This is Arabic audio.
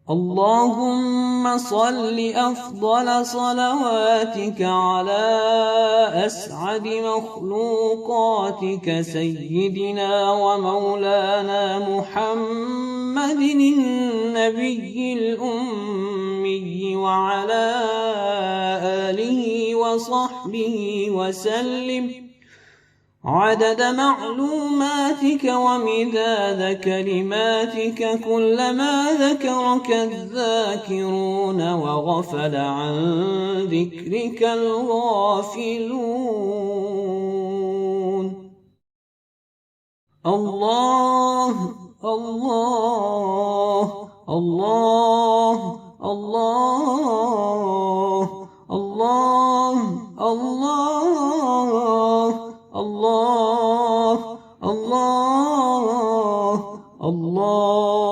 اللهم صل أفضل صلواتك على أسعد مخلوقاتك سيدنا ومولانا محمد النبي الأمي وعلى آله وصحبه وسلم عدد معلوماتك ومداد كلماتك كلما ذكرك الذاكرون وغفل عن ذكرك الغافلون. الله الله الله الله الله الله الله الله الله